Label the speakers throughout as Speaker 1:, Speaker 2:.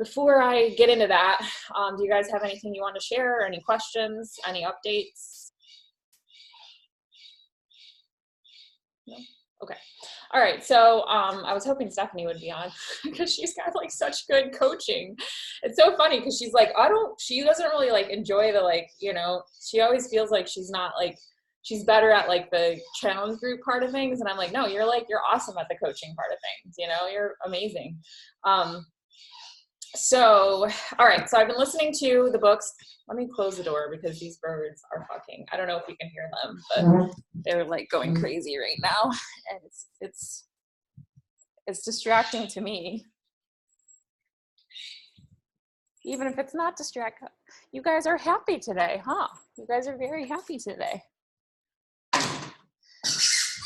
Speaker 1: before I get into that, do you guys have anything you want to share? Any questions? Any updates? No? Okay. All right. So I was hoping Stephanie would be on because she's got like such good coaching. It's so funny because she's like, she doesn't really like enjoy the like, she always feels like she's not like, she's better at like the challenge group part of things. And I'm like, no, you're awesome at the coaching part of things. You're amazing. So, all right. So I've been listening to the books. Let me close the door because these birds are fucking. I don't know if you can hear them, but they're like going crazy right now. And it's distracting to me. Even if it's not distracting. You guys are happy today, huh? You guys are very happy today.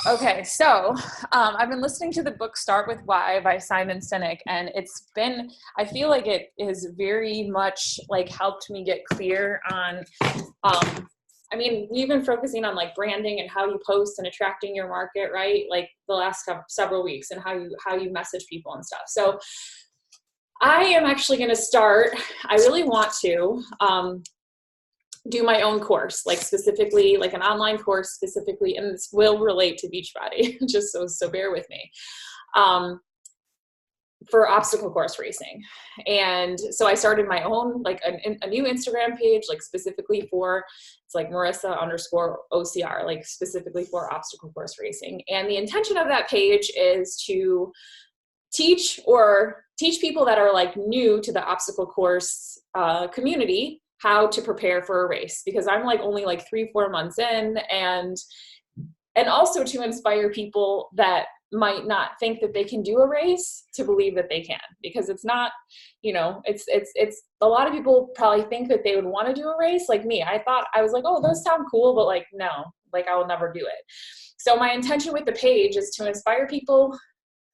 Speaker 1: Okay, so I've been listening to the book Start With Why by Simon Sinek, and I feel like it has very much like helped me get clear on, we've been focusing on like branding and how you post and attracting your market, right? Like the last several weeks, and how you message people and stuff. So I am actually going to start, I really want to, do my own course, like specifically like an online course specifically, and this will relate to Beachbody, just so bear with me, for obstacle course racing. And so I started my own, like a new Instagram page, like specifically for, it's like Marissa_OCR, like specifically for obstacle course racing. And the intention of that page is to teach people that are like new to the obstacle course community how to prepare for a race, because I'm like only like 3-4 months in, and also to inspire people that might not think that they can do a race to believe that they can, because it's not, it's a lot of people probably think that they would want to do a race like me. I was like, oh, those sound cool, but like, no, like I will never do it. So my intention with the page is to inspire people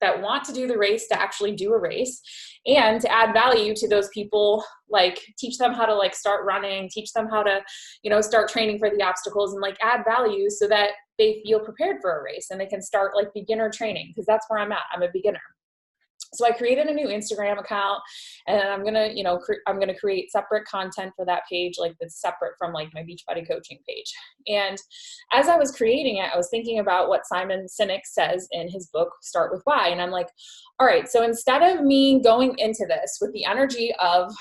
Speaker 1: that want to do the race to actually do a race, and to add value to those people, like teach them how to like start running, teach them how to, start training for the obstacles, and like add value so that they feel prepared for a race and they can start like beginner training, because that's where I'm at. I'm a beginner. So I created a new Instagram account, and I'm going to, I'm going to create separate content for that page, like that's separate from like my Beachbody coaching page. And as I was creating it, I was thinking about what Simon Sinek says in his book, Start With Why. And I'm like, all right, so instead of me going into this with the energy of,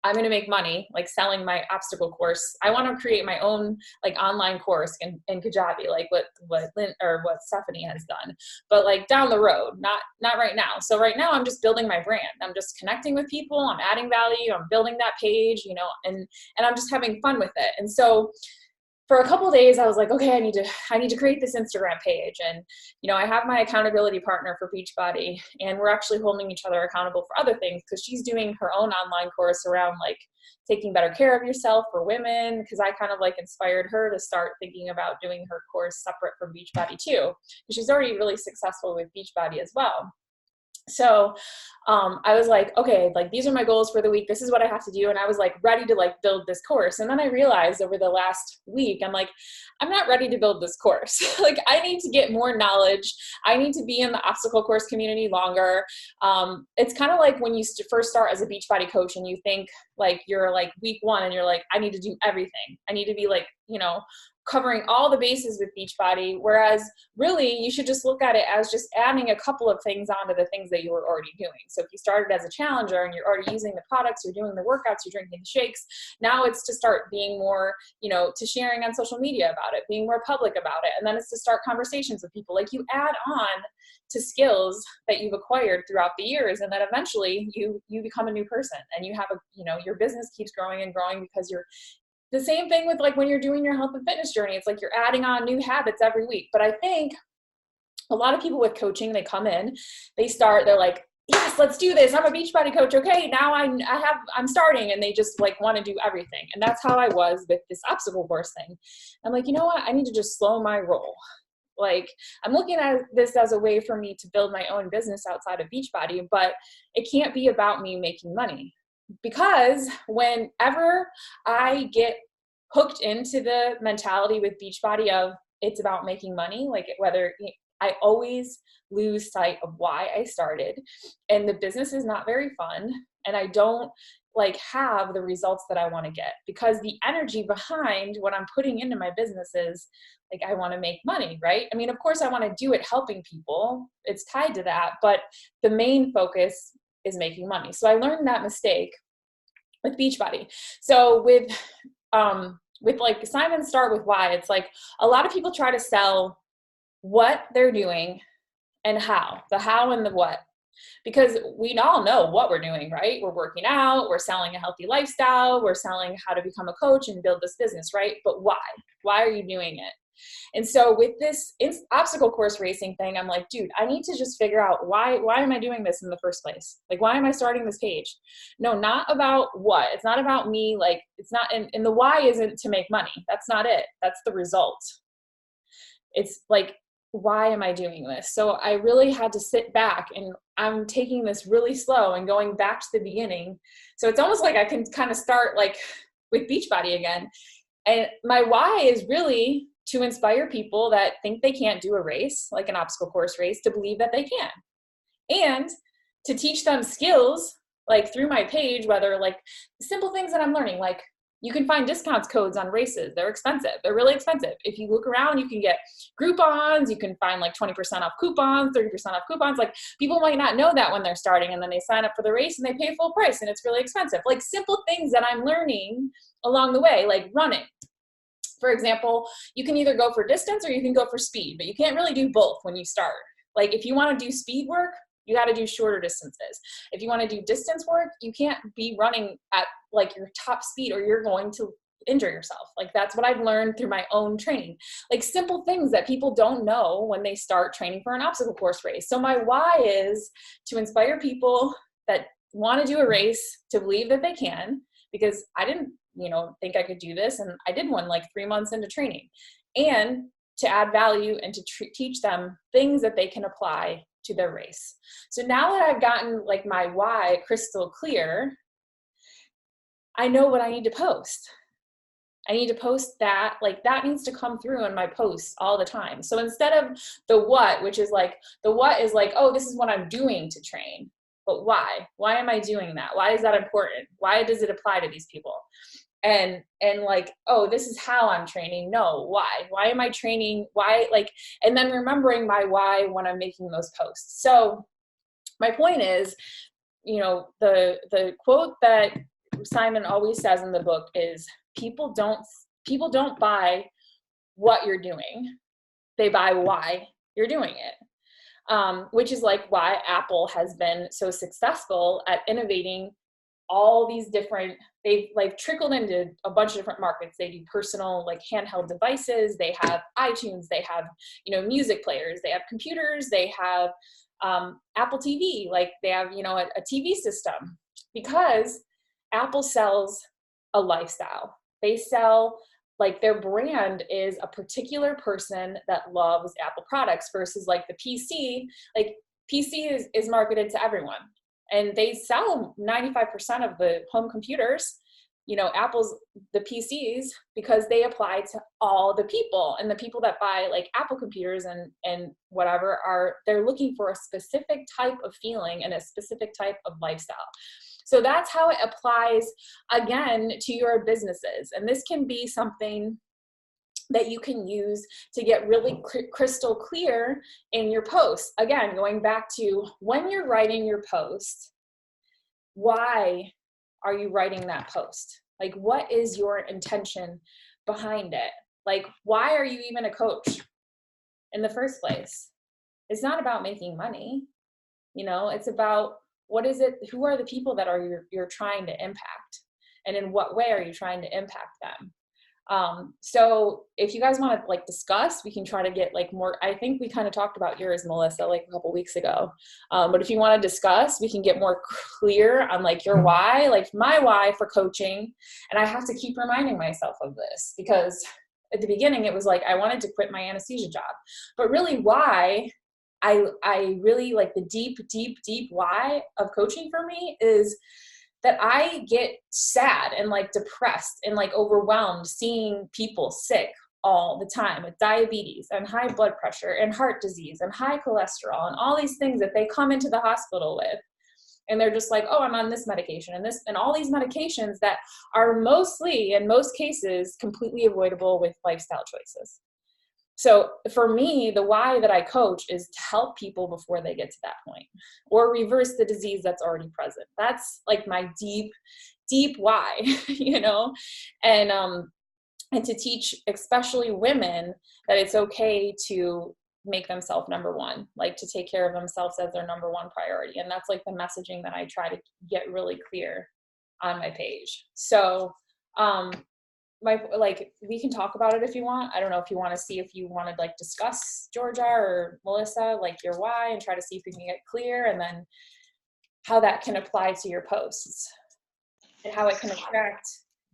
Speaker 1: I'm going to make money, like selling my obstacle course, I want to create my own like online course in Kajabi, like what Lynn or what Stephanie has done, but like down the road, not right now. So right now I'm just building my brand. I'm just connecting with people. I'm adding value. I'm building that page, and I'm just having fun with it. And so for a couple of days, I was like, okay, I need to create this Instagram page. And, I have my accountability partner for Beachbody, and we're actually holding each other accountable for other things, because she's doing her own online course around like taking better care of yourself for women, because I kind of like inspired her to start thinking about doing her course separate from Beachbody too, because she's already really successful with Beachbody as well. So I was like, okay, like these are my goals for the week. This is what I have to do. And I was like ready to like build this course. And then I realized over the last week, I'm like, I'm not ready to build this course. Like I need to get more knowledge. I need to be in the obstacle course community longer. It's kind of like when you first start as a Beachbody coach and you think like you're like week 1 and you're like, I need to do everything. I need to be like, covering all the bases with Beachbody, whereas really you should just look at it as just adding a couple of things onto the things that you were already doing. So if you started as a challenger and you're already using the products, you're doing the workouts, you're drinking the shakes, now it's to start being more, to sharing on social media about it, being more public about it. And then it's to start conversations with people. Like you add on to skills that you've acquired throughout the years, and then eventually you become a new person, and you have your business keeps growing and growing, because you're the same thing with like when you're doing your health and fitness journey. It's like you're adding on new habits every week. But I think a lot of people with coaching, they come in, they're like, yes, let's do this. I'm a Beachbody coach. Okay, now I'm starting, and they just like want to do everything. And that's how I was with this obstacle course thing. I'm like, you know what? I need to just slow my roll. Like I'm looking at this as a way for me to build my own business outside of Beachbody, but it can't be about me making money. Because whenever I get hooked into the mentality with Beachbody of it's about making money, like I always lose sight of why I started, and the business is not very fun. and I don't like have the results that I want to get, because the energy behind what I'm putting into my business is like, I want to make money, right? I mean, of course I want to do it helping people. It's tied to that, but the main focus is making money. So I learned that mistake with Beachbody. So with like Simon Start with Why, it's like a lot of people try to sell what they're doing and how, the how and the what. Because we all know what we're doing, right? We're working out, we're selling a healthy lifestyle, we're selling how to become a coach and build this business, right? But why? Why are you doing it? And so with this obstacle course racing thing, I'm like, dude, I need to just figure out why am I doing this in the first place? Like, why am I starting this page? No, not about what. It's not about me. Like, it's not, and the why isn't to make money. That's not it. That's the result. It's like, why am I doing this? So I really had to sit back, and I'm taking this really slow and going back to the beginning. So it's almost like I can kind of start like with Beachbody again. And my why is really to inspire people that think they can't do a race, like an obstacle course race, to believe that they can. And to teach them skills, like through my page, whether like simple things that I'm learning, like you can find discounts codes on races. They're expensive. They're really expensive. If you look around, you can get Groupons. You can find like 20% off coupons, 30% off coupons. Like people might not know that when they're starting, and then they sign up for the race and they pay full price and it's really expensive. Like simple things that I'm learning along the way, like running. For example, you can either go for distance or you can go for speed, but you can't really do both when you start. Like if you want to do speed work, you got to do shorter distances. If you want to do distance work, you can't be running at like your top speed or you're going to injure yourself. Like that's what I've learned through my own training. Like simple things that people don't know when they start training for an obstacle course race. So my why is to inspire people that want to do a race to believe that they can, because I didn't think I could do this. And I did one like 3 months into training, and to add value and to teach them things that they can apply to their race. So now that I've gotten like my why crystal clear, I know what I need to post. I need to post that, like that needs to come through in my posts all the time. So instead of the what, which is like, the what is like, oh, this is what I'm doing to train. But why? Why am I doing that? Why is that important? Why does it apply to these people? And like, oh, this is how I'm training. No, why am I training? Why, like, and then remembering my why when I'm making those posts. So my point is, the quote that Simon always says in the book is people don't buy what you're doing. They buy why you're doing it. Which is like why Apple has been so successful at innovating all these different, they've like trickled into a bunch of different markets. They do personal like handheld devices. They have iTunes. They have, music players. They have computers. They have Apple TV. Like they have, a TV system, because Apple sells a lifestyle. They sell, like their brand is a particular person that loves Apple products versus like the PC. Like PC is marketed to everyone. And they sell 95% of the home computers, Apple's, the PCs, because they apply to all the people. And the people that buy like Apple computers and whatever they're looking for a specific type of feeling and a specific type of lifestyle. So that's how it applies, again, to your businesses. And this can be something that you can use to get really crystal clear in your posts. Again, going back to when you're writing your post, why are you writing that post? Like, what is your intention behind it? Like, why are you even a coach in the first place? It's not about making money. It's about what is it? Who are the people that you're trying to impact? And in what way are you trying to impact them? So if you guys want to like discuss, we can try to get like more, I think we kind of talked about yours, Melissa, like a couple weeks ago. But if you want to discuss, we can get more clear on like your why, like my why for coaching. And I have to keep reminding myself of this, because at the beginning it was like, I wanted to quit my anesthesia job, but really why I really like the deep, deep, deep why of coaching for me is that I get sad and like depressed and like overwhelmed seeing people sick all the time with diabetes and high blood pressure and heart disease and high cholesterol and all these things that they come into the hospital with. And they're just like, oh, I'm on this medication and this, and all these medications that are mostly, in most cases, completely avoidable with lifestyle choices. So for me, the why that I coach is to help people before they get to that point, or reverse the disease that's already present. That's like my deep, deep why, you know, and to teach, especially women, that it's okay to make themselves number one, like to take care of themselves as their number one priority. And that's like the messaging that I try to get really clear on my page. So, we can talk about it if you want. I don't know if you want to see if you want to like discuss, Georgia or Melissa, like your why, and try to see if we can get clear, and then how that can apply to your posts and how it can attract,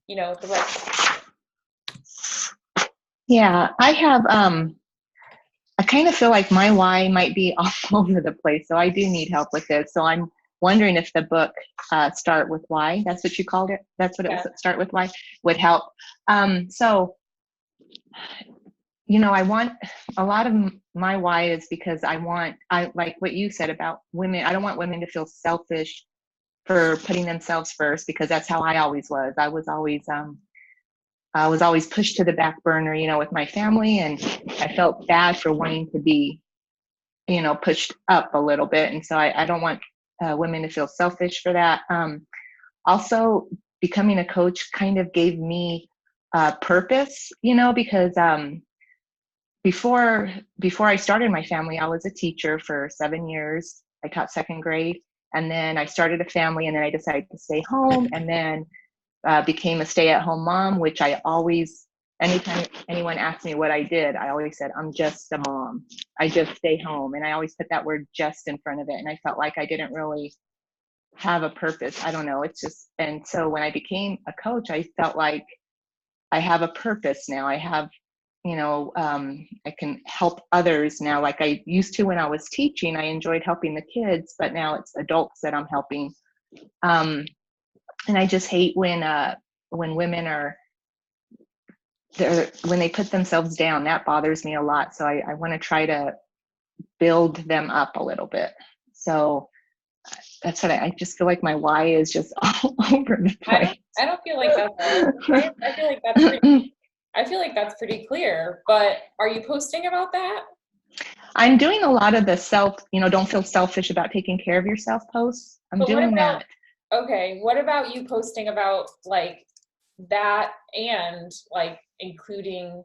Speaker 1: you know, the right.
Speaker 2: Yeah, I have, I kind of feel like my why might be all over the place. So I do need help with this. So I'm wondering if the book, Start With Why, that's what you called it. That's what it was, Start With Why, would help. So, you know, I want, a lot of my why is because I like what you said about women. I don't want women to feel selfish for putting themselves first, because that's how I always was. I was always pushed to the back burner, you know, with my family, and I felt bad for wanting to be, you know, pushed up a little bit. And so I don't want women to feel selfish for that. Also, becoming a coach kind of gave me purpose, you know, because before I started my family, I was a teacher for 7 years. I taught second grade, and then I started a family, and then I decided to stay home, and then became a stay-at-home mom, which I always, anytime anyone asked me what I did, I always said, I'm just a mom. I just stay home. And I always put that word just in front of it. And I felt like I didn't really have a purpose. I don't know. It's just, and so when I became a coach, I felt like I have a purpose now. I have, you know, I can help others now. Like I used to when I was teaching, I enjoyed helping the kids, but now it's adults that I'm helping. And I just hate when women are when they put themselves down. That bothers me a lot. So I want to try to build them up a little bit. So that's what I just feel like my why is just all over the place.
Speaker 1: I don't feel like that's right. I feel like that's pretty clear. But are you posting about that?
Speaker 2: I'm doing a lot of the don't feel selfish about taking care of yourself posts. I'm doing that.
Speaker 1: Okay, what about you posting about like that, and like including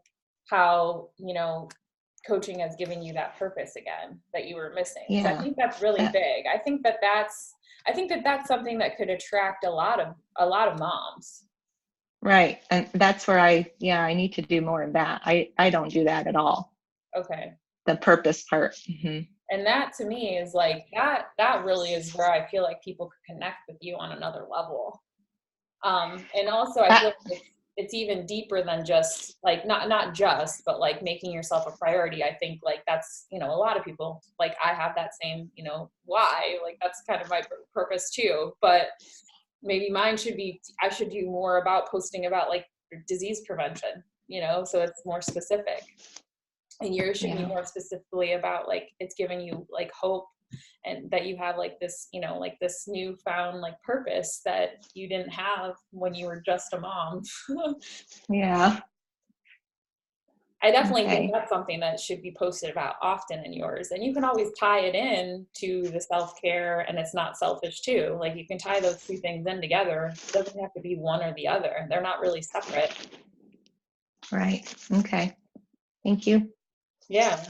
Speaker 1: how, you know, coaching has given you that purpose again that you were missing?
Speaker 2: Yeah.
Speaker 1: I think that's really big. I think that that's something that could attract a lot of moms.
Speaker 2: Right. And that's where I need to do more of that. I don't do that at all.
Speaker 1: Okay.
Speaker 2: The purpose part. Mm-hmm.
Speaker 1: And that to me is like, that really is where I feel like people could connect with you on another level. And also I feel like it's even deeper than just like, not just, but like making yourself a priority. I think like that's, you know, a lot of people, like I have that same, you know, why, like that's kind of my purpose too, but maybe mine should be, I should do more about posting about like disease prevention, you know, so it's more specific. And yours should be more specifically about like, it's giving you like hope, and that you have like this, you know, like this newfound like purpose that you didn't have when you were just a mom.
Speaker 2: Yeah.
Speaker 1: I definitely think that's something that should be posted about often in yours. And you can always tie it in to the self-care, and it's not selfish too. Like you can tie those two things in together. It doesn't have to be one or the other. They're not really separate.
Speaker 2: Right. Okay. Thank you.
Speaker 1: Yeah.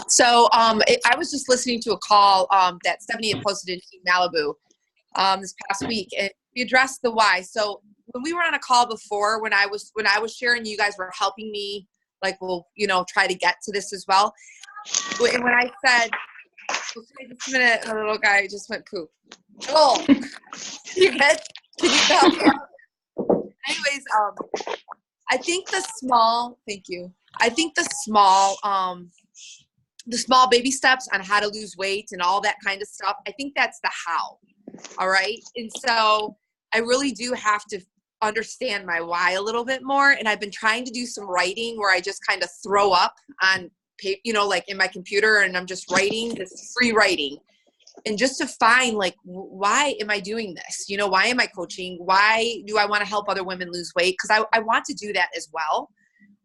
Speaker 3: So I was just listening to a call that Stephanie had posted in Team Malibu this past week, and we addressed the why. So when we were on a call before, when I was sharing, you guys were helping me, like, we'll, you know, try to get to this as well. And when I said, okay, just a minute, the little guy just went poop. Oh, you good? Can you help me out? Anyways, I think the small baby steps on how to lose weight and all that kind of stuff, I think that's the how. All right. And so I really do have to understand my why a little bit more. And I've been trying to do some writing where I just kind of throw up on like in my computer, and I'm just writing this free writing. And just to find like, why am I doing this? Why am I coaching? Why do I want to help other women lose weight? Because I want to do that as well.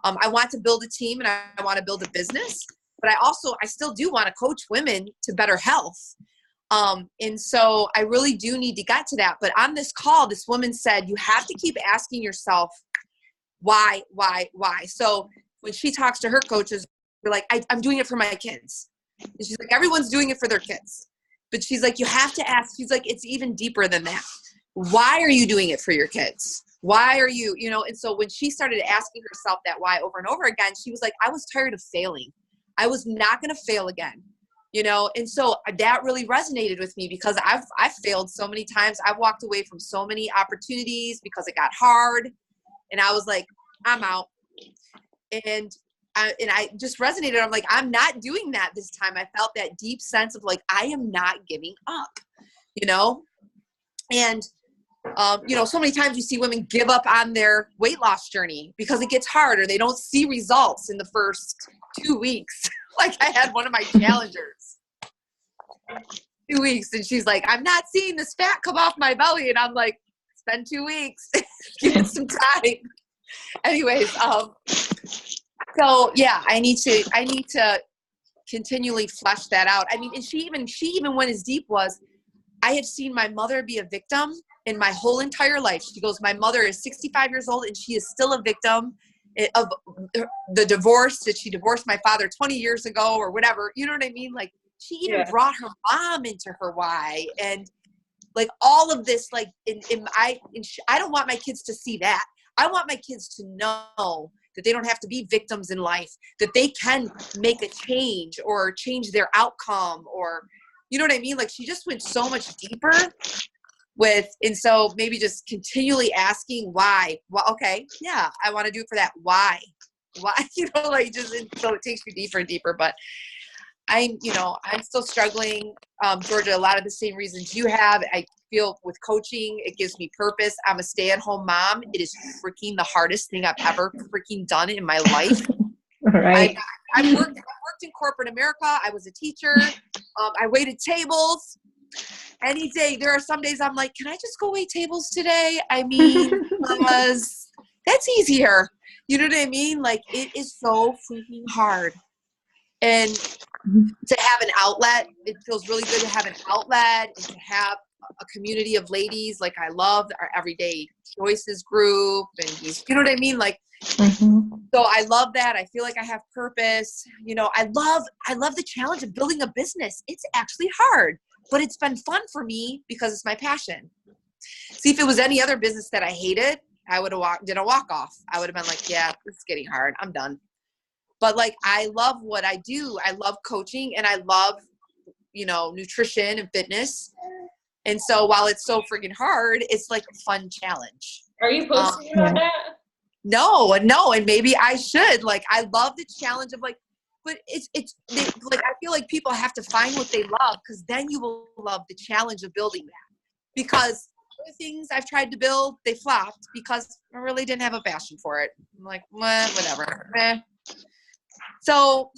Speaker 3: I want to build a team and I want to build a business, but I still do want to coach women to better health. And so I really do need to get to that. But on this call, this woman said, you have to keep asking yourself, why? So when she talks to her coaches, they're like, I'm doing it for my kids. And she's like, everyone's doing it for their kids. But she's like, you have to ask. She's like, it's even deeper than that. Why are you doing it for your kids? Why are you, and so when she started asking herself that why over and over again, she was like, I was tired of failing. I was not going to fail again, and so that really resonated with me because I've failed so many times. I've walked away from so many opportunities because it got hard and I was like, I'm out. And I just resonated. I'm like, I'm not doing that this time. I felt that deep sense of like, I am not giving up, and, so many times you see women give up on their weight loss journey because it gets hard or they don't see results in the first 2 weeks. Like I had one of my challengers 2 weeks and she's like, I'm not seeing this fat come off my belly. And I'm like, it's been 2 weeks. Give it some time. Anyways, so yeah, I need to continually flesh that out. I mean, and she even went as deep was, I have seen my mother be a victim in my whole entire life. She goes, my mother is 65 years old and she is still a victim of the divorce that she divorced my father 20 years ago or whatever. You know what I mean? Like she even brought her mom into her why. And like all of this, like I don't want my kids to see that. I want my kids to know that they don't have to be victims in life, that they can make a change or change their outcome or, you know what I mean? Like she just went so much deeper and so maybe just continually asking why. Well, okay, yeah, I want to do it for that. Why? Like so it takes you deeper and deeper, but I'm still struggling, Georgia, a lot of the same reasons you have. I feel with coaching, it gives me purpose. I'm a stay-at-home mom. It is freaking the hardest thing I've ever freaking done in my life.
Speaker 2: Right.
Speaker 3: I've worked in corporate America. I was a teacher. I waited tables. Any day, there are some days I'm like, can I just go wait tables today? I mean, because that's easier. You know what I mean? Like it is so freaking hard. And to have an outlet, it feels really good to have an outlet and to have a community of ladies. Like I love our Everyday Choices group and you know what I mean? Like, so I love that. I feel like I have purpose. I love the challenge of building a business. It's actually hard, but it's been fun for me because it's my passion. See, if it was any other business that I hated, I would have did a walk off. I would have been like, yeah, it's getting hard. I'm done. But like, I love what I do. I love coaching and I love, nutrition and fitness. And so while it's so freaking hard, it's like a fun challenge.
Speaker 1: Are you posting about that?
Speaker 3: No. And maybe I should. Like, I love the challenge of like, but like, I feel like people have to find what they love because then you will love the challenge of building that. Because other things I've tried to build, they flopped because I really didn't have a passion for it. I'm like, whatever. So,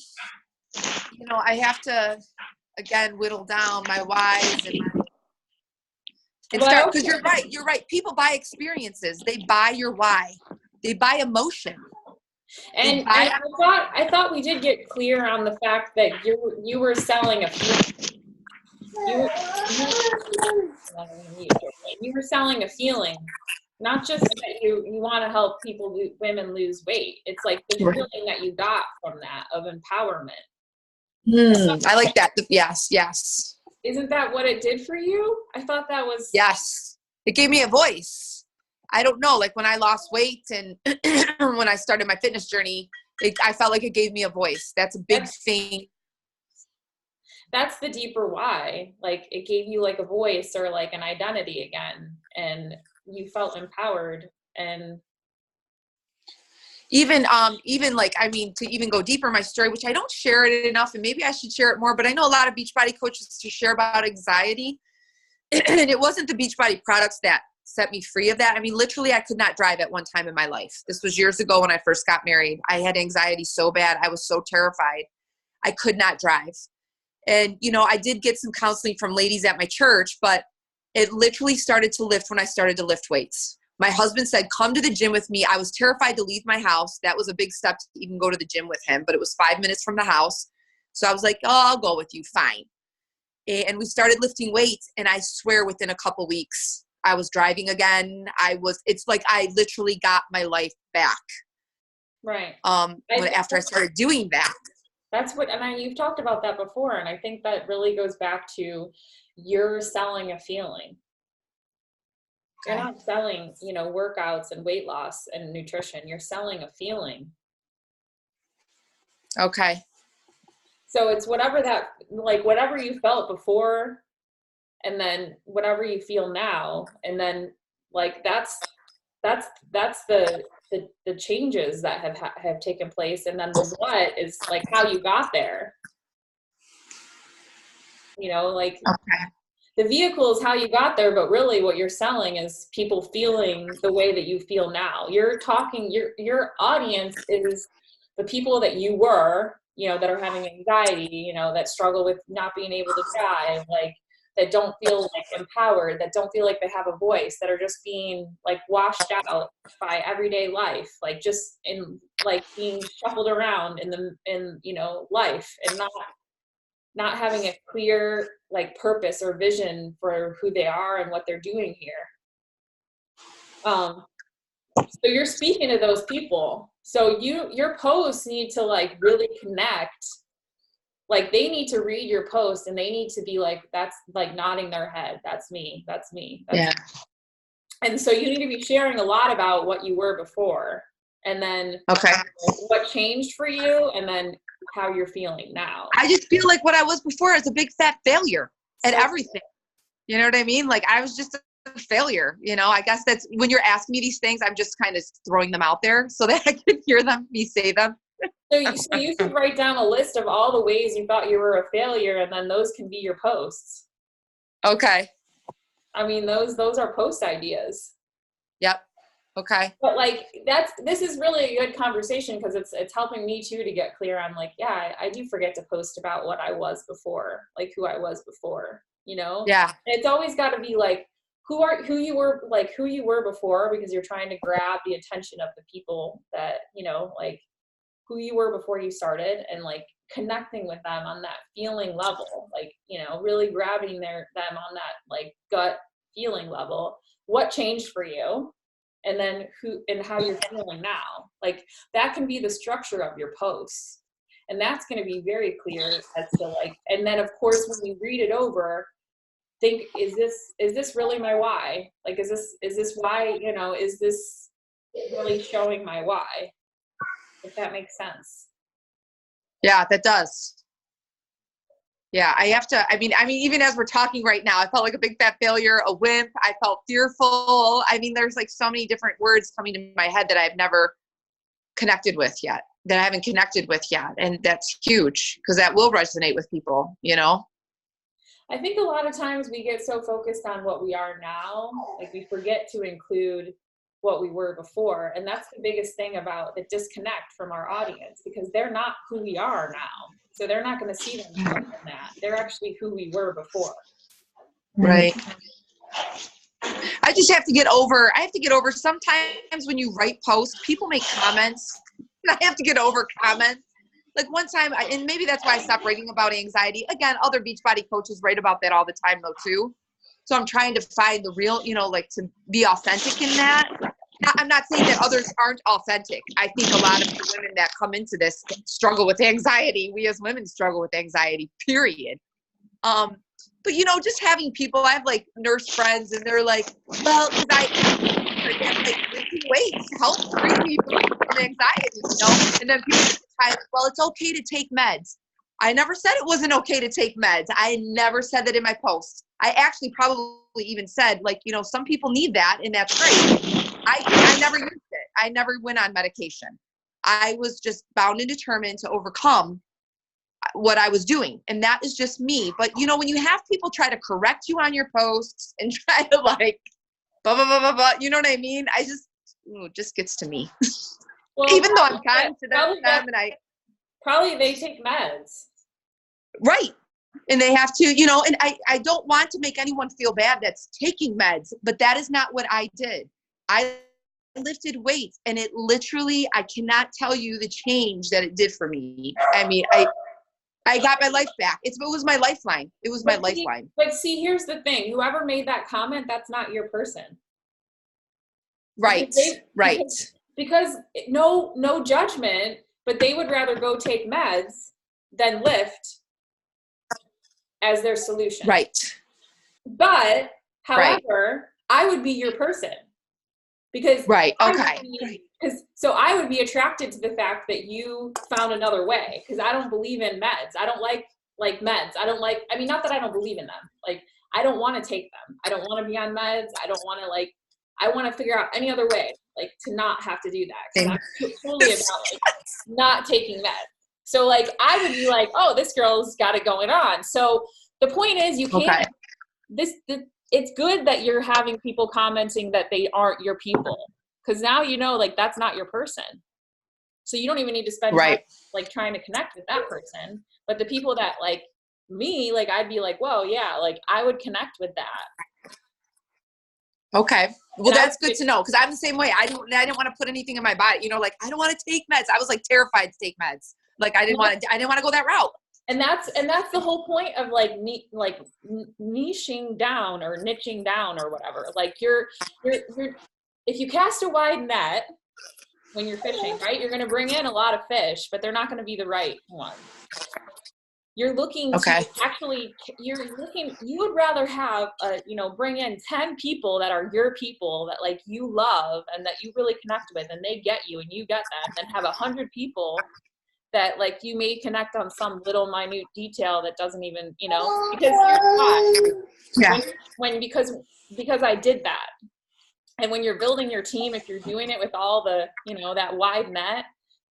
Speaker 3: I have to, again, whittle down my whys and start, because you're right. People buy experiences. They buy your why. They buy emotion.
Speaker 1: And I thought we did get clear on the fact that you were selling a feeling. You were selling a feeling, not just that you want to help women lose weight. It's like the feeling that you got from that of empowerment.
Speaker 3: I like that. Yes.
Speaker 1: Isn't that what it did for you? I thought that was.
Speaker 3: Yes. It gave me a voice. I don't know. Like when I lost weight and when I started my fitness journey, I felt like it gave me a voice. That's a big thing.
Speaker 1: That's the deeper why. Like it gave you like a voice or like an identity again. And you felt empowered. And
Speaker 3: even like, I mean, to even go deeper in my story, which I don't share it enough and maybe I should share it more, but I know a lot of Beachbody coaches to share about anxiety. And it wasn't the Beachbody products that set me free of that. I mean, literally I could not drive at one time in my life. This was years ago when I first got married. I had anxiety so bad. I was so terrified. I could not drive. And, you know, I did get some counseling from ladies at my church, but it literally started to lift when I started to lift weights. My husband said, come to the gym with me. I was terrified to leave my house. That was a big step to even go to the gym with him, but it was 5 minutes from the house. So I was like, oh, I'll go with you. Fine. And we started lifting weights. And I swear within a couple weeks, I was driving again. It's like I literally got my life back.
Speaker 1: Right.
Speaker 3: After I started doing that.
Speaker 1: That's what, and you've talked about that before. And I think that really goes back to you're selling a feeling. You're not selling, you know, workouts and weight loss and nutrition. You're selling a feeling.
Speaker 3: Okay.
Speaker 1: So it's whatever whatever you felt before, and then whatever you feel now, and then like that's the changes that have taken place, and then the what is like how you got there. You know, like the vehicle is how you got there, but really what you're selling is people feeling the way that you feel now. You're talking, your audience is the people that you were, you know, that are having anxiety, you know, that struggle with not being able to drive, like that don't feel like empowered, that don't feel like they have a voice, that are just being like washed out by everyday life, like just in like being shuffled around in you know, life, and not having a clear like purpose or vision for who they are and what they're doing here. So you're speaking to those people. So your posts need to like really connect. Like they need to read your post and they need to be like, that's like nodding their head. That's me. That's me.
Speaker 3: Yeah.
Speaker 1: And so you need to be sharing a lot about what you were before, and then what changed for you, and then how you're feeling now.
Speaker 3: I just feel like what I was before is a big fat failure at everything. You know what I mean? Like I was just a failure, you know. I guess that's when you're asking me these things, I'm just kind of throwing them out there so that I can hear me say them.
Speaker 1: So you should write down a list of all the ways you thought you were a failure, and then those can be your posts.
Speaker 3: Okay.
Speaker 1: I mean, those are post ideas.
Speaker 3: Yep. Okay.
Speaker 1: But like this is really a good conversation, because it's helping me too to get clear on like, yeah, I do forget to post about what I was before, like who I was before, you know?
Speaker 3: Yeah.
Speaker 1: And it's always got to be like who you were before, because you're trying to grab the attention of the people that, you know, like who you were before you started, and like connecting with them on that feeling level, like, you know, really grabbing them on that like gut feeling level. What changed for you? And then who and how you're feeling now. Like that can be the structure of your posts. And that's going to be very clear as to like, and then of course, when you read it over, think, is this really my why? Like, is this why, you know, is this really showing my why? If that makes sense.
Speaker 3: Yeah, that does. Yeah, I mean, even as we're talking right now, I felt like a big fat failure, a wimp. I felt fearful. I mean, there's like so many different words coming to my head that I've never connected with yet, that I haven't connected with yet. And that's huge, because that will resonate with people, you know?
Speaker 1: I think a lot of times we get so focused on what we are now, like we forget to include what we were before. And that's the biggest thing about the disconnect from our audience, because they're not who we are now. So they're not going to see themselves in that. They're actually who we were before.
Speaker 3: Right. I have to get over sometimes when you write posts, people make comments, and I have to get over comments. Like one time, and maybe that's why I stopped writing about anxiety. Again, other Beachbody coaches write about that all the time though too. So I'm trying to find the real, you know, like to be authentic in that. I'm not saying that others aren't authentic. I think a lot of the women that come into this struggle with anxiety. We as women struggle with anxiety, period. But you know, just having people, I have like nurse friends, and they're like, well, because like lifting weights helps free me from anxiety, you know? And then people try, well, it's okay to take meds. I never said it wasn't okay to take meds. I never said that in my post. I actually probably even said, like, you know, some people need that, and that's great. I never used it. I never went on medication. I was just bound and determined to overcome what I was doing. And that is just me. But, you know, when you have people try to correct you on your posts and try to like, blah, blah, blah, blah, blah, you know what I mean? It just gets to me. Well, even though I'm kind to them and
Speaker 1: Probably they take meds.
Speaker 3: Right. And they have to, you know, and I don't want to make anyone feel bad that's taking meds, but that is not what I did. I lifted weights, and it literally, I cannot tell you the change that it did for me. I mean, I got my life back. It was my lifeline. It was my lifeline.
Speaker 1: But see, here's the thing. Whoever made that comment, that's not your person.
Speaker 3: Right. Right.
Speaker 1: Because no judgment, but they would rather go take meds than lift as their solution.
Speaker 3: Right.
Speaker 1: But however, I would be your person. Because
Speaker 3: right. Okay.
Speaker 1: So I would be attracted to the fact that you found another way, because I don't believe in meds. I don't like meds. I mean, not that I don't believe in them. Like, I don't want to take them. I don't want to be on meds. I don't want to I want to figure out any other way, like, to not have to do that. Because I'm totally about not taking meds. So I would be like, oh, this girl's got it going on. So the point is, you can't, it's good that you're having people commenting that they aren't your people. Because now you know, that's not your person. So you don't even need to spend time, trying to connect with that person. But the people that, me, I'd be like, whoa, yeah, I would connect with that.
Speaker 3: Okay. Well, that's good to know, because I'm the same way. I didn't want to put anything in my body. You know, I don't want to take meds. I was terrified to take meds. I didn't want to go that route. And
Speaker 1: that's the whole point of niching down or niching down or whatever. You're if you cast a wide net when you're fishing, right, you're going to bring in a lot of fish, but they're not going to be the right ones. You're looking to actually, you would rather have, bring in 10 people that are your people that you love and that you really connect with, and they get you and you get them, and have 100 people that you may connect on some little minute detail that doesn't even, because you're not. Yeah. Because I did that. And when you're building your team, if you're doing it with all the, that wide net,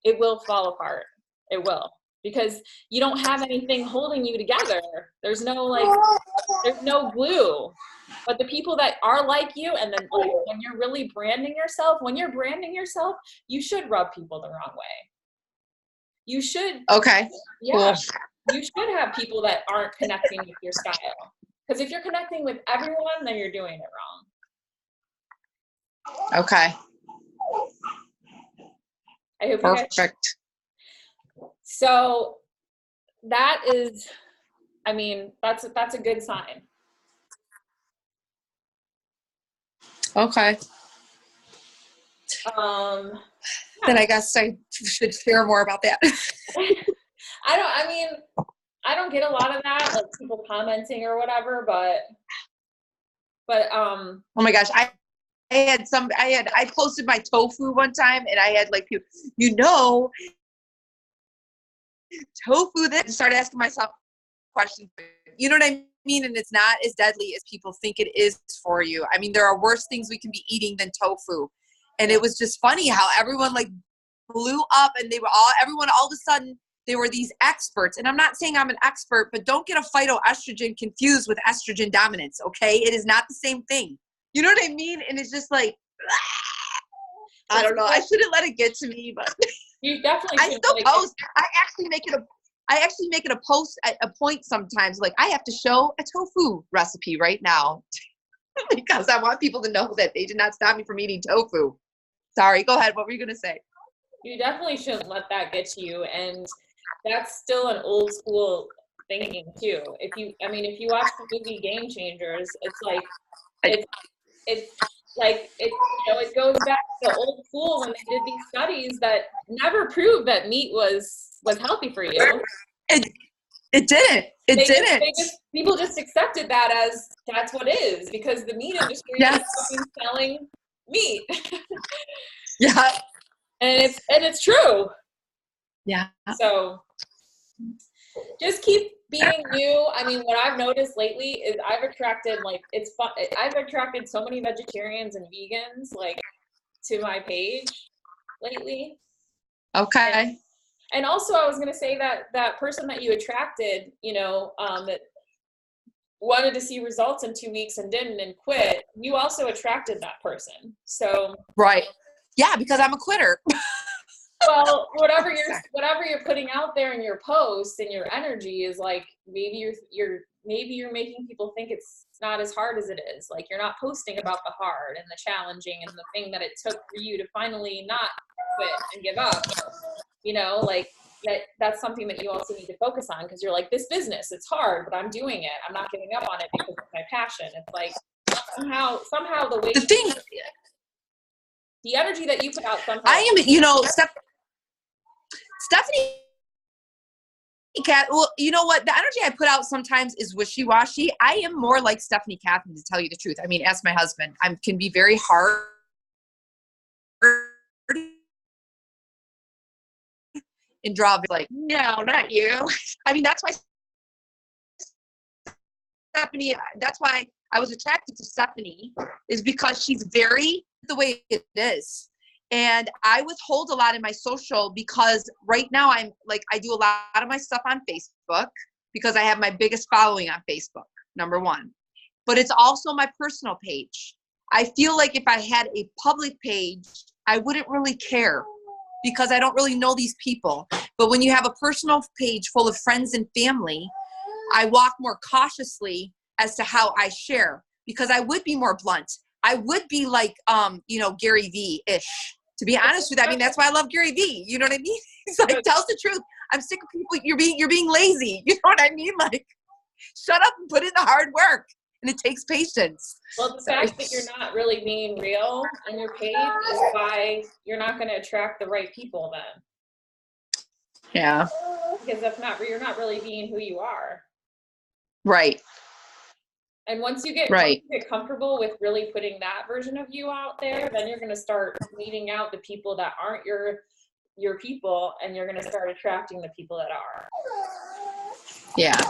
Speaker 1: it will fall apart. It will. Because you don't have anything holding you together. There's no glue. But the people that are like you, and then when you're really branding yourself, you should rub people the wrong way. You should. Okay. Yeah. Cool. You should have people that aren't connecting with your style. Because if you're connecting with everyone, then you're doing it wrong.
Speaker 3: Okay.
Speaker 1: I hope perfect. So that is, I mean, that's a good sign.
Speaker 3: Okay. Then I guess I should share more about that.
Speaker 1: I don't get a lot of that, people commenting or whatever, but oh
Speaker 3: my gosh, I posted my tofu one time, and I had people, tofu, that started asking myself questions. You know what I mean? And it's not as deadly as people think it is for you. I mean, there are worse things we can be eating than tofu. And it was just funny how everyone blew up, and everyone all of a sudden, they were these experts. And I'm not saying I'm an expert, but don't get a phytoestrogen confused with estrogen dominance. Okay. It is not the same thing. You know what I mean? And it's just I don't know. I shouldn't let it get to me, but
Speaker 1: you definitely.
Speaker 3: I still post. I actually make it a post at a point sometimes. I have to show a tofu recipe right now because I want people to know that they did not stop me from eating tofu. Sorry. Go ahead. What were you gonna say?
Speaker 1: You definitely shouldn't let that get to you, and that's still an old school thinking too. If you watch the movie Game Changers, it goes back to the old school when they did these studies that never proved that meat was healthy for you.
Speaker 3: It didn't.
Speaker 1: People just accepted that as that's what is, because the meat industry is selling meat.
Speaker 3: Yeah.
Speaker 1: And it's true.
Speaker 3: Yeah.
Speaker 1: So just keep being you. I mean, what I've noticed lately is I've attracted I've attracted so many vegetarians and vegans to my page lately.
Speaker 3: Okay.
Speaker 1: And also I was going to say that person that you attracted, that wanted to see results in 2 weeks and didn't and quit, you also attracted that person. So.
Speaker 3: Right. Yeah, because I'm a quitter.
Speaker 1: Well, whatever you're putting out there in your posts and your energy is like, maybe you're making people think it's not as hard as it is. Like, you're not posting about the hard and the challenging and the thing that it took for you to finally not quit and give up. Like that's something that you also need to focus on, because you're like, this business, it's hard, but I'm doing it. I'm not giving up on it because it's my passion. It's like somehow the way the energy that you put out somehow.
Speaker 3: I am, Stephanie, Kat, well, you know what? The energy I put out sometimes is wishy-washy. I am more like Stephanie Catherine, to tell you the truth. I mean, ask my husband. I can be very hard and draw like, no, not you. I mean, that's why Stephanie, that's why I was attracted to Stephanie, is because she's very the way it is. And I withhold a lot in my social, because right now I do a lot of my stuff on Facebook because I have my biggest following on Facebook, number one. But it's also my personal page. I feel like if I had a public page, I wouldn't really care, because I don't really know these people. But when you have a personal page full of friends and family, I walk more cautiously as to how I share, because I would be more blunt. I would be like, Gary V-ish. To be honest with you, I mean, that's why I love Gary V. You know what I mean? He's like, tells the truth. I'm sick of people. You're being lazy. You know what I mean? Like, shut up and put in the hard work. And it takes patience.
Speaker 1: Well, the fact that you're not really being real on your page is why you're not going to attract the right people then.
Speaker 3: Yeah.
Speaker 1: Because you're not really being who you are.
Speaker 3: Right.
Speaker 1: And once you get comfortable with really putting that version of you out there, then you're going to start weeding out the people that aren't your people, and you're going to start attracting the people that are.
Speaker 3: Yeah.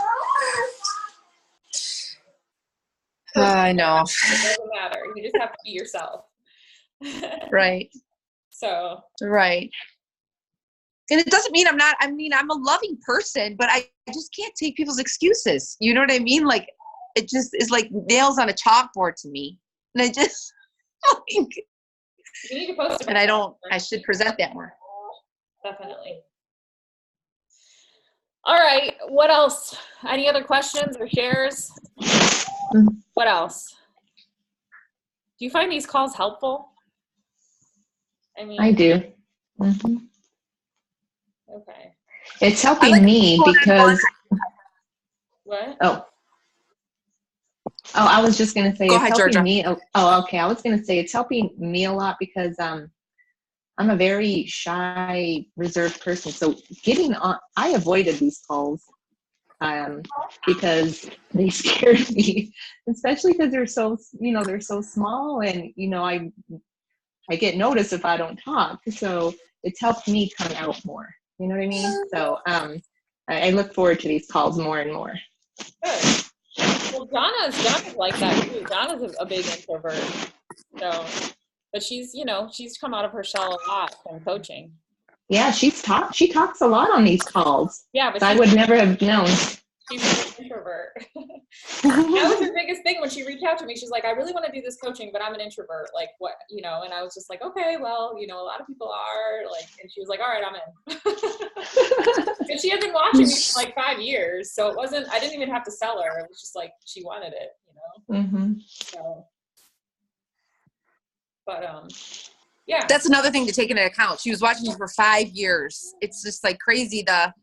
Speaker 3: I know.
Speaker 1: It doesn't matter. You just have to be yourself.
Speaker 3: Right.
Speaker 1: So.
Speaker 3: Right. And it doesn't mean I'm a loving person, but I just can't take people's excuses. You know what I mean? Like, it just is like nails on a chalkboard to me. And I just,
Speaker 1: you need to post it.
Speaker 3: And I should present that more.
Speaker 1: Definitely. All right. What else? Any other questions or shares? What else? Do you find these calls helpful?
Speaker 2: I do. Mm-hmm.
Speaker 1: Okay.
Speaker 2: It's helping me because.
Speaker 1: What?
Speaker 2: Oh, I was just going to say,
Speaker 3: Go
Speaker 2: it's
Speaker 3: ahead,
Speaker 2: helping
Speaker 3: Georgia.
Speaker 2: me. Oh, okay. I was going to say it's helping me a lot because I'm a very shy, reserved person. So getting on, I avoided these calls because they scared me, especially because they're so small, and I get noticed if I don't talk. So it's helped me come out more. You know what I mean? So I look forward to these calls more and more.
Speaker 1: Good. Well, Donna's like that too. Donna's a big introvert. So, but she's come out of her shell a lot from coaching.
Speaker 2: Yeah, she talks a lot on these calls.
Speaker 1: Yeah, but
Speaker 2: I would never have known.
Speaker 1: She's an introvert. That was her biggest thing when she reached out to me. She's like, I really want to do this coaching, but I'm an introvert. Like, what, and I was just like, okay, well, a lot of people are, like, and she was like, all right, I'm in. And she had been watching me for like 5 years. So I didn't even have to sell her. It was just like, she wanted it,
Speaker 2: Mm-hmm.
Speaker 1: So, but, yeah.
Speaker 3: That's another thing to take into account. She was watching you for 5 years. It's just like crazy the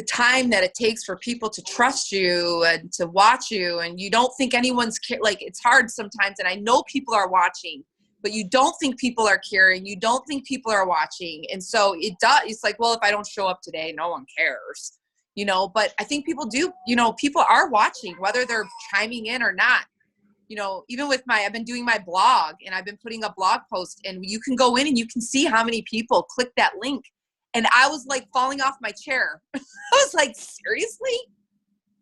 Speaker 3: time that it takes for people to trust you and to watch you, and you don't think anyone's like, it's hard sometimes. And I know people are watching, but you don't think people are caring. You don't think people are watching. And so it's like, well, if I don't show up today, no one cares, but I think people do, people are watching, whether they're chiming in or not. Even with I've been doing my blog, and I've been putting a blog post, and you can go in and you can see how many people click that link. And I was like falling off my chair. I was like, seriously?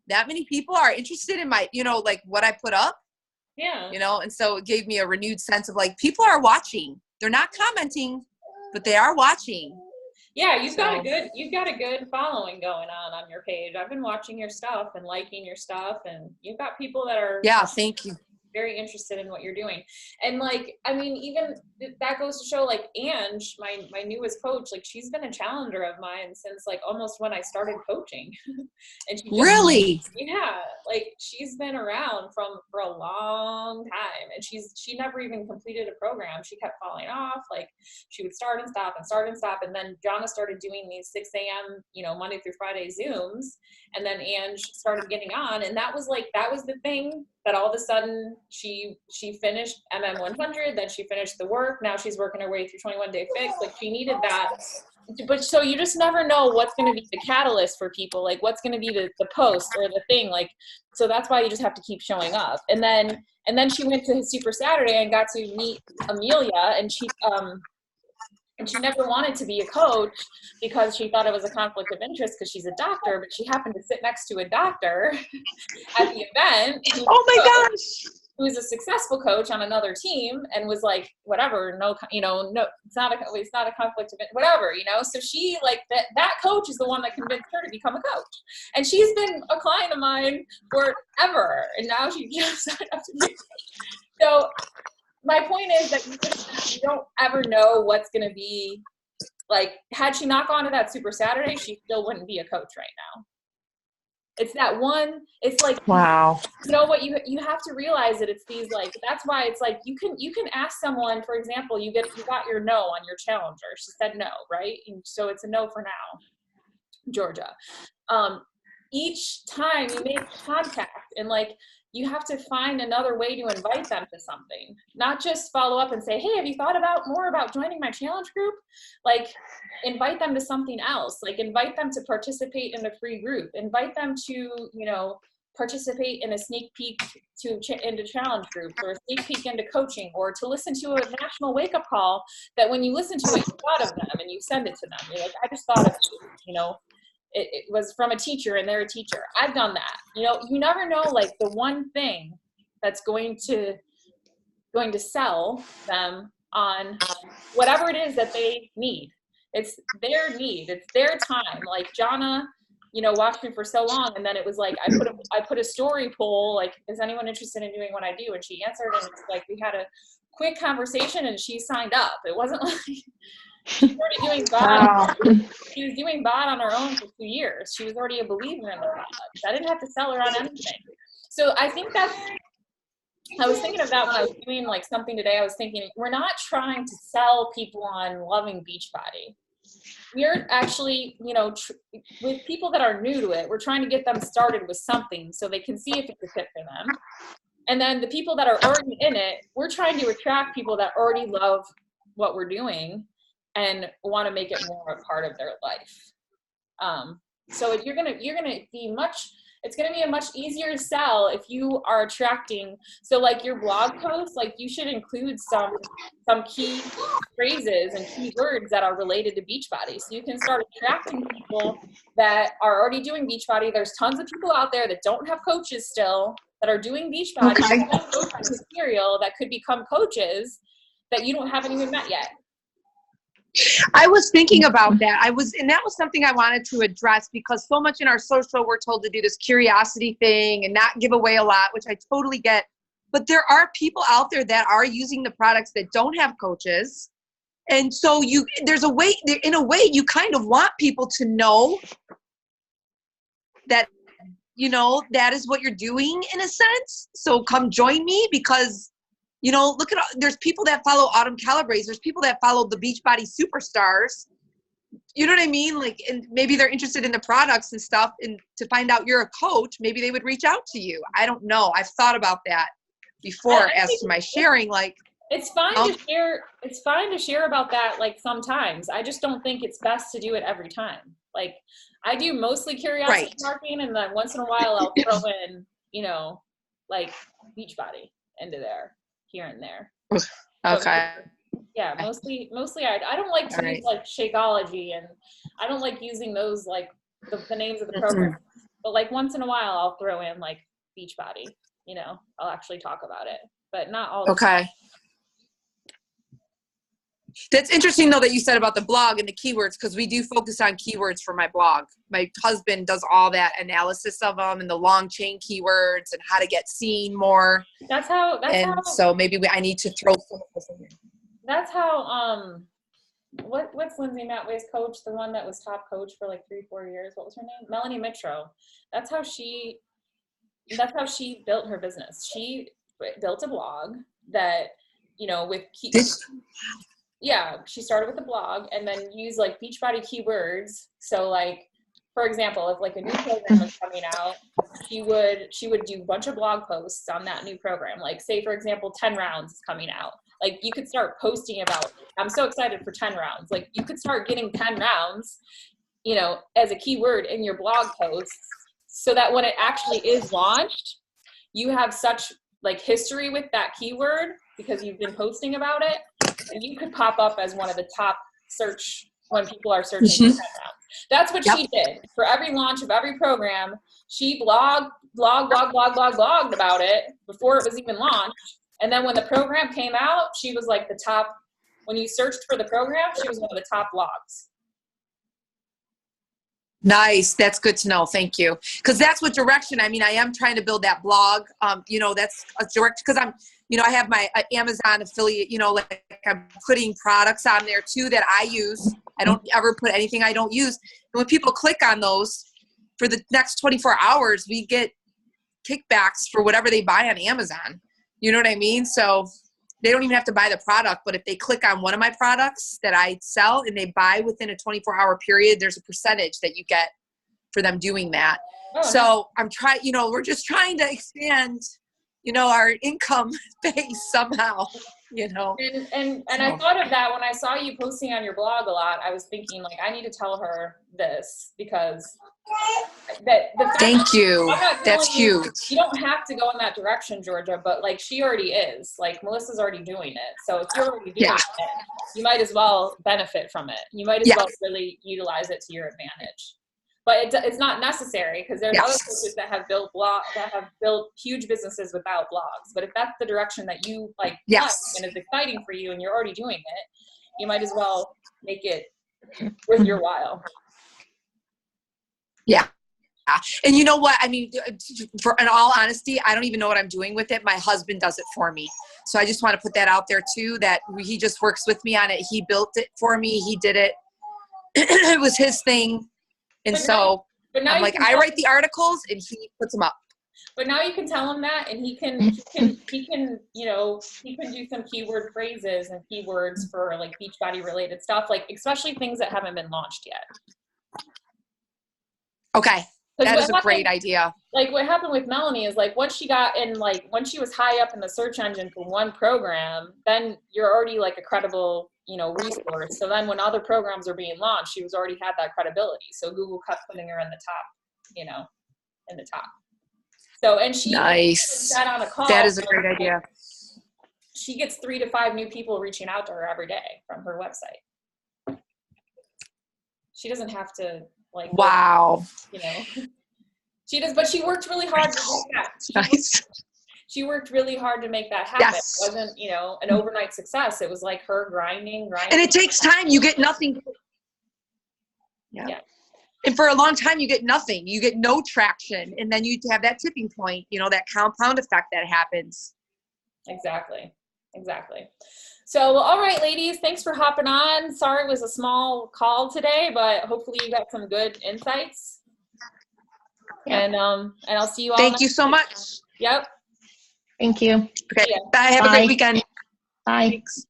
Speaker 3: That many people are interested in my, like what I put up?
Speaker 1: Yeah.
Speaker 3: And so it gave me a renewed sense of like, people are watching. They're not commenting, but they are watching.
Speaker 1: Yeah, you've got a good following going on your page. I've been watching your stuff and liking your stuff, and you've got people that are.
Speaker 3: Yeah, thank you.
Speaker 1: very interested in what you're doing. And like, I mean, even that goes to show, like, Ange, my newest coach, like, she's been a challenger of mine since like almost when I started coaching. And she just,
Speaker 3: Really?
Speaker 1: yeah, like she's been around for a long time, and she never even completed a program. She kept falling off. Like, she would start and stop and start and stop. And then Jonna started doing these 6 a.m., Monday through Friday Zooms. And then Ange started getting on. And that was the thing that all of a sudden she finished MM 100, then she finished the work. Now she's working her way through 21 Day Fix. Like, she needed that. But so you just never know what's going to be the catalyst for people. Like, what's going to be the post or the thing. Like, so that's why you just have to keep showing up. And then she went to Super Saturday and got to meet Amelia, and she never wanted to be a coach because she thought it was a conflict of interest because she's a doctor, but she happened to sit next to a doctor at the event.
Speaker 3: Oh my gosh.
Speaker 1: Who was a successful coach on another team, and was like, whatever, no, it's not a conflict of it, whatever, So she, like, that coach is the one that convinced her to become a coach. And she's been a client of mine forever. And now she just signed up to be. So my point is that you don't ever know what's going to be, like, had she not gone to that Super Saturday, she still wouldn't be a coach right now. It's that one, it's like,
Speaker 2: Wow.
Speaker 1: You know what, you have to realize that it's these, like, that's why it's like, you can ask someone, for example, you got your no on your challenger. She said no, right? And so it's a no for now, Georgia. Each time you make contact, and like, you have to find another way to invite them to something, not just follow up and say, hey, have you thought more about joining my challenge group? Like, invite them to something else. Like, invite them to participate in a free group, invite them to, participate in a sneak peek into challenge groups, or a sneak peek into coaching, or to listen to a national wake up call that when you listen to it, you thought of them and you send it to them. You're like, I just thought of you, It was from a teacher, and they're a teacher. I've done that. You never know, like, the one thing that's going to sell them on whatever it is that they need. It's their need. It's their time. Like, Jonna, watched me for so long, and then it was like, I put a story poll, like, is anyone interested in doing what I do? And she answered, and it's like, we had a quick conversation, and she signed up. It wasn't like she started doing bot. She was doing bot on her own for 2 years. She was already a believer in the product. I didn't have to sell her on anything. So I think I was thinking of that when I was doing, like, something today. I was thinking, we're not trying to sell people on loving Beachbody. We're actually, with people that are new to it, we're trying to get them started with something so they can see if it's a fit for them. And then the people that are already in it, we're trying to attract people that already love what we're doing and want to make it more a part of their life. So you're gonna be it's gonna be a much easier sell if you are attracting. So, like, your blog posts, like, you should include some key phrases and key words that are related to Beachbody, so you can start attracting people that are already doing Beachbody. There's tons of people out there that don't have coaches still, that are doing Beachbody, material that could become coaches that you haven't even met yet.
Speaker 3: I was thinking about that. And that was something I wanted to address, because so much in our social, we're told to do this curiosity thing and not give away a lot, which I totally get. But there are people out there that are using the products that don't have coaches. And so in a way, you kind of want people to know that, that is what you're doing, in a sense. So come join me, because look at, there's people that follow Autumn Calabrese. There's people that follow the Beachbody superstars. You know what I mean? Like, and maybe they're interested in the products and stuff, and to find out you're a coach, maybe they would reach out to you. I don't know. I've thought about that before as to my sharing. Like,
Speaker 1: it's fine to share. It's fine to share about that, like, sometimes. I just don't think it's best to do it every time. Like, I do mostly curiosity marketing, and then once in a while I'll throw in, like, Beachbody into there. Here and there.
Speaker 3: Okay.
Speaker 1: Yeah, mostly I don't like to use, like, Shakeology, and I don't like using those, like, the names of the program. But, like, once in a while I'll throw in, like, Beachbody. I'll actually talk about it, but not all the time.
Speaker 3: That's interesting though that you said about the blog and the keywords, because we do focus on keywords for my blog. My husband does all that analysis of them and the long chain keywords and how to get seen more. So maybe I need to throw some of this in there.
Speaker 1: That's how what's Lindsay Matway's coach, the one that was top coach for like 3-4 years, what was her name? Melanie Mitro. That's how she built her business. She built a blog that, you know, with she started with a blog and then used like Beachbody keywords. So like, for example, if like a new program was coming out, she would do a bunch of blog posts on that new program. Like say, for example, 10 rounds is coming out. Like you could start posting about, I'm so excited for 10 rounds. Like you could start getting 10 rounds, you know, as a keyword in your blog posts so that when it actually is launched, you have such like history with that keyword because you've been posting about it, and you could pop up as one of the top search when people are searching for 10 rounds. That's what she did. For every launch of every program, she blogged about it before it was even launched. And then when the program came out, she was like the top, when you searched for the program, she was one of the top blogs.
Speaker 3: Nice. That's good to know. Thank you. Because that's what direction. I mean, I am trying to build that blog. You know, that's a direct, because I'm, you know, I have my Amazon affiliate, you know, like I'm putting products on there too that I use. I don't ever put anything I don't use. And when people click on those for the next 24 hours, we get kickbacks for whatever they buy on Amazon. You know what I mean? So they don't even have to buy the product, but if they click on one of my products that I sell and they buy within a 24-hour period, there's a percentage that you get for them doing that. So I'm trying, you know, we're just trying to expand, you know, our income base somehow, you know.
Speaker 1: And I thought of that when I saw you posting on your blog a lot. I was thinking like, I need to tell her this because
Speaker 3: thank you. That's huge.
Speaker 1: You don't have to go in that direction, Georgia, but like she already is. Like Melissa's already doing it. So if you're already doing it, you might as well benefit from it. You might as well really utilize it to your advantage. But it's not necessary because there's other coaches that have built huge businesses without blogs. But if that's the direction that you like and is exciting for you and you're already doing it, you might as well make it worth your while.
Speaker 3: Yeah. And you know what? I mean, in all honesty, I don't even know what I'm doing with it. My husband does it for me. So I just want to put that out there too, that he just works with me on it. He built it for me. He did it. It was his thing. And so I'm like, I write the articles and he puts them up.
Speaker 1: But now you can tell him that, and he can, you know, he can do some keyword phrases and keywords for like Beachbody related stuff, like especially things that haven't been launched yet.
Speaker 3: Okay. That is a great idea.
Speaker 1: Like what happened with Melanie is like once she got in, like once she was high up in the search engine for one program, then you're already like a credible, you know, resource. So then when other programs are being launched, she was already had that credibility. So Google kept putting her in the top, you know, in the top. So, and she sat on a call.
Speaker 3: That is a great idea.
Speaker 1: She gets 3 to 5 new people reaching out to her every day from her website. She doesn't have to like,
Speaker 3: wow,
Speaker 1: you know, she does, but she worked really hard to do that. She worked really hard to make that happen. It wasn't, you know, an overnight success. It was like her grinding.
Speaker 3: And it takes time. You get nothing. Yeah. And for a long time, you get nothing. You get no traction. And then you have that tipping point, you know, that compound effect that happens.
Speaker 1: Exactly. So, all right, ladies, thanks for hopping on. Sorry it was a small call today, but hopefully you got some good insights. And I'll see you all.
Speaker 3: Thank you so much.
Speaker 1: Yep.
Speaker 2: Thank you.
Speaker 3: Okay. Bye. Have a great weekend.
Speaker 2: Bye.
Speaker 3: Thanks.